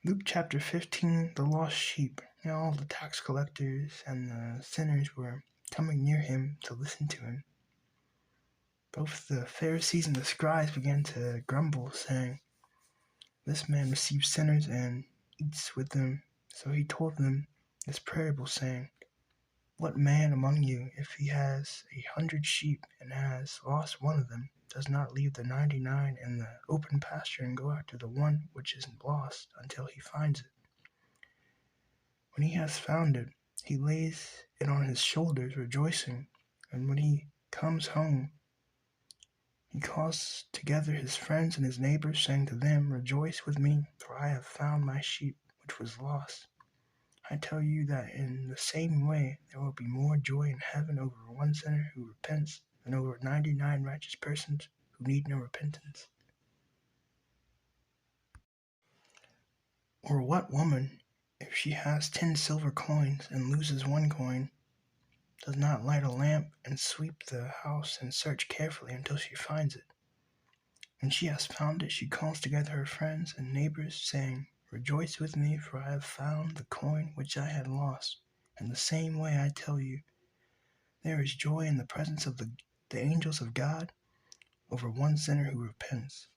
Luke chapter 15, the lost sheep. Now all the tax collectors and the sinners were coming near him to listen to him. Both the Pharisees and the scribes began to grumble, saying, "This man receives sinners and eats with them." So he told them this parable, saying, "What man among you, if he has 100 sheep and has lost one of them, does not leave the 99 in the open pasture and go after the one which is lost until he finds it? When he has found it, he lays it on his shoulders, rejoicing, and when he comes home, he calls together his friends and his neighbors, saying to them, 'Rejoice with me, for I have found my sheep which was lost.' I tell you that in the same way there will be more joy in heaven over one sinner who repents than over 99 righteous persons who need no repentance. Or what woman, if she has 10 silver coins and loses one coin, does not light a lamp and sweep the house and search carefully until she finds it? When she has found it, she calls together her friends and neighbors, saying, 'Rejoice with me, for I have found the coin which I had lost.' In the same way, I tell you, there is joy in the presence of the angels of God over one sinner who repents."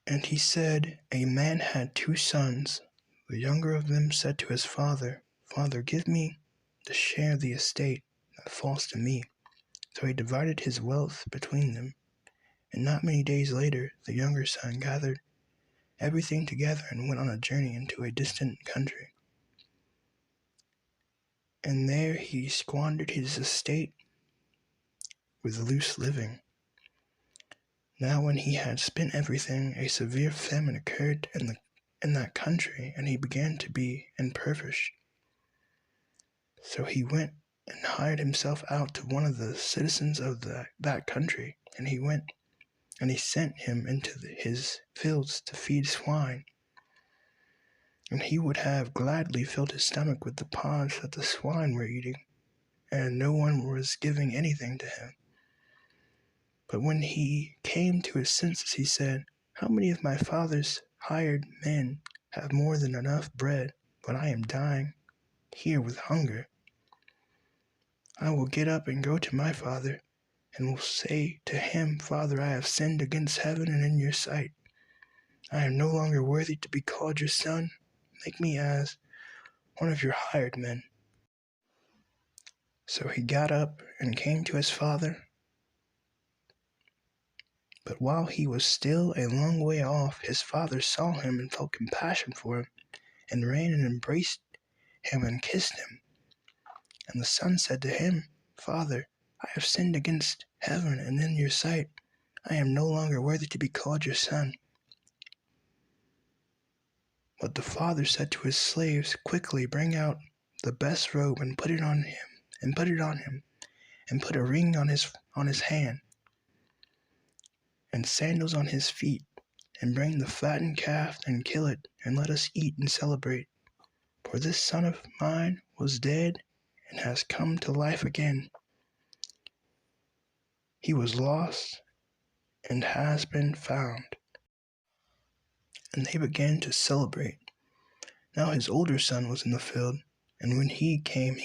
And he said, "A man had 2 sons. The younger of them said to his father, 'Father, give me the share of the estate that falls to me.' So he divided his wealth between them. And not many days later, the younger son gathered everything together and went on a journey into a distant country. And there he squandered his estate with loose living. Now when he had spent everything, a severe famine occurred in that country, and he began to be impoverished. So he went and hired himself out to one of the citizens of that country, and he sent him into his fields to feed swine. And he would have gladly filled his stomach with the pods that the swine were eating, and no one was giving anything to him. But when he came to his senses, he said, 'How many of my father's hired men have more than enough bread, but I am dying here with hunger? I will get up and go to my father, and will say to him, Father, I have sinned against heaven and in your sight. I am no longer worthy to be called your son. Make me as one of your hired men.' So he got up and came to his father. But while he was still a long way off, his father saw him and felt compassion for him, and ran and embraced him and kissed him. And the son said to him, 'Father, I have sinned against heaven and in your sight. I am no longer worthy to be called your son.' But the father said to his slaves, 'Quickly bring out the best robe and put it on him, and put a ring on his hand, and sandals on his feet, and bring the fattened calf and kill it, and let us eat and celebrate. For this son of mine was dead and has come to life again. He was lost and has been found.' And they began to celebrate. Now his older son was in the field, and when he came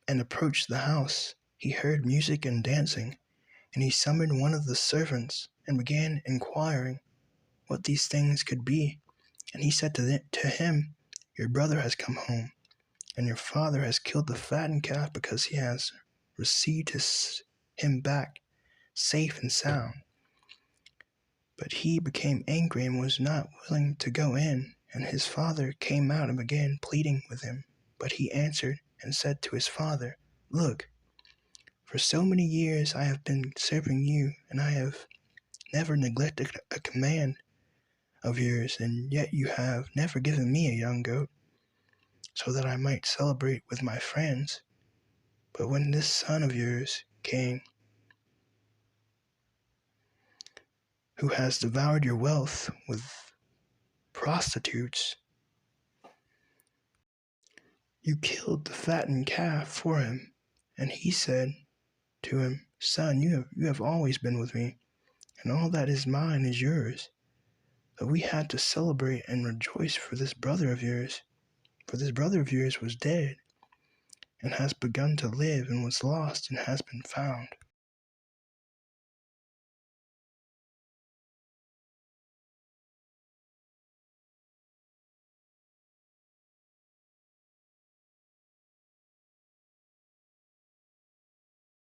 and approached the house, he heard music and dancing, and he summoned one of the servants and began inquiring what these things could be. And he said to him, 'Your brother has come home, and your father has killed the fattened calf because he has received him back safe and sound.' But he became angry and was not willing to go in. And his father came out and began pleading with him. But he answered and said to his father, 'Look, for so many years I have been serving you, and I have never neglected a command of yours, and yet you have never given me a young goat, so that I might celebrate with my friends. But when this son of yours came, who has devoured your wealth with prostitutes, you killed the fattened calf for him.' And he said to him, 'Son, you have always been with me, and all that is mine is yours. But we had to celebrate and rejoice for this brother of yours, for this brother of yours was dead and has begun to live, and was lost and has been found.